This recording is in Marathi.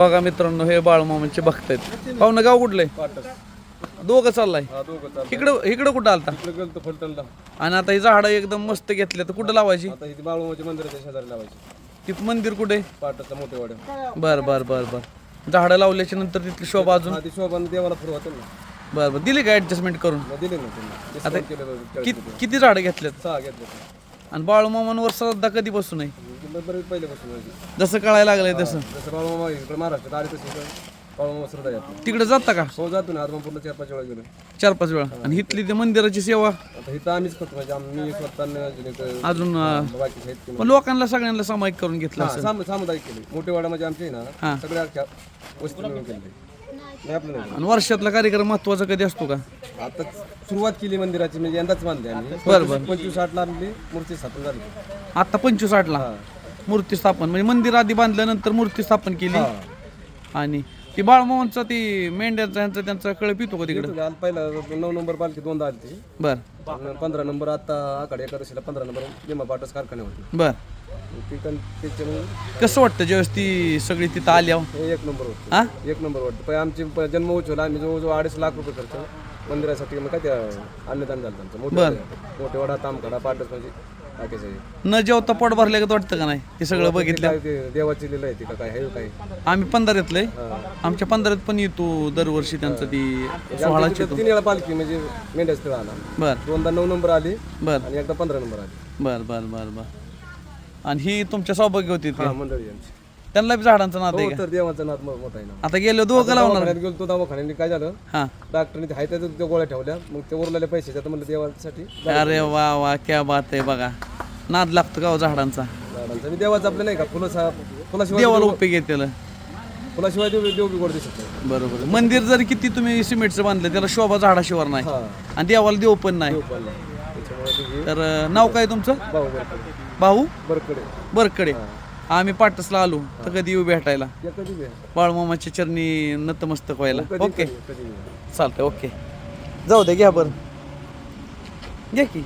बघा मित्रांनो, हे बाळूमामांचे भक्त आहेत. पाहुणं गाव कुठलंय? दोघं चाललाय. इकडं इकडं कुठं आलता? आणि आता ही झाडं एकदम मस्त घेतली, तर कुठं लावायची? बाळूमामाच्या मंदिराच्या शेजारी लावायची. ती मंदिर कुठे? पाटाचा मोठे वाड्या. बर बर बर बर. झाडं लावल्याच्या नंतर तिथली शोभा अजून. ती शोभा देवाला फिरवतो ना. बर बर. दिली का ऍडजस्टमेंट करून? दिले ना त्यांना. आता केलं किती झाडं घेतल्यात? 6 घेतले. आणि बाळूमामांवर श्रद्धा कधीपासून आहे? बरेच पहिल्यापासून जसं कळायला लागलंय तसं. जसं बाळूमामा इकडे महाराष्ट्रात आले तसे बाळूमामा श्रद्धा आहे. तिकडे जाता का? हो जातो ना. आदमापूरला 4-5 वेळा गेलो. 4-5 वेळा. आणि इथली ती मंदिराची सेवा आता इथं आम्हीच करतो, म्हणजे आम्ही स्वतः अजून बाकी आहेत की पण लोकांना सगळ्यांना सामायिक करून घेतलं असेल. सामुदायिक केले. मोठे वाडा म्हणजे आमचे हा. ना सगळ्या वस्तू मिळून केले. नाही आपलं नाही. आणि वर्षातला कार्यक्रम महत्वाचा कधी असतो का? आता सुरुवात केली मंदिराची, म्हणजे यंदाच बांधली आम्ही. बरं. 25-8 ला आपली मूर्ती स्थापन झाली. आता 25-8 मूर्ती स्थापन, म्हणजे मंदिर आधी बांधल्यानंतर मूर्ती स्थापन केली. आणि ती बाळमामांचा ती मेंढ्यांचा ह्यांचा त्यांचा कळ पितो का तिकडे? पहिला 9 नंबर पालखी 2दा आली ती. बर. 15 नंबर आता आखाडे एकादशीला 15 नंबर भीमा पाटस कारखाने होते. बर. त्याच्यामुळे कसं वाटतं ज्यावेळेस ती सगळी तिथं आल्यावर? 1 नंबर होतं. हा 1 नंबर वाटतं. पण आमची जन्म उचवला आम्ही जवळजवळ 2.5 लाख रुपये खर्च मंदिरासाठी. मग काय त्या अन्नदान झालं त्यांचं. मोठे वाडा तामखाडा पाटस म्हणजे बाकीचं आहे. न जेवता पोट भरल्या का वाटतं का नाही? ते सगळं बघितलं. काय ते देवाची लीला आहे ती का काय आहे काय? आम्ही 15 आमच्या 15 पण येतो दरवर्षी त्यांचं ती सोहळाची. 3 वेळा पालखी म्हणजे मेंढ्याच खेळ आला. बर. 2दा 9 नंबर आली. बर. आणि एकदा 15 नंबर आली. बर बर बर बर. आणि ही तुमच्या सौभाग्य होती हा मंडळी आमची. त्यांना बी झाडांचा नाद आहे का? तर देवाचा नाद मोठा आहे ना. आता गेलो दोघं लावणार. दवाखान्यात गेलो. तो दवाखान्याने काय झालं, हा. डॉक्टरने ते हायत्या त्या गोळ्या ठेवल्या. मग ते उरलेले पैसे आता म्हणलं देवासाठी अरे वा वा, क्या बात आहे. बघा नाद लागतो का हो झाडांचा? झाडांचा. मी देवाचं आपलं नाही का फुलाशिवाय देवाला उपयोग येते. फुलाशिवाय देव बी गोड दिसत नाही. बरोबर. मंदिर जरी किती तुम्ही सिमेंटचं बांधलं, त्याला शोभा झाडाशिवार नाही. हा आणि देवाला देव पण नाही. देव पण नाही. त्याच्यामुळे ते तर नाव काय तुमचं? भाऊ बरकडे. भाऊ बरकडे. बरकडे. आम्ही पाटसला आलो तर कधी येऊ भेटायला. या कधी बी. बाळमामाच्या चरणी नतमस्तक व्हायला. ओके कधी बी. चालतंय. ओके जाऊ दे. घ्या बरं, घ्या की.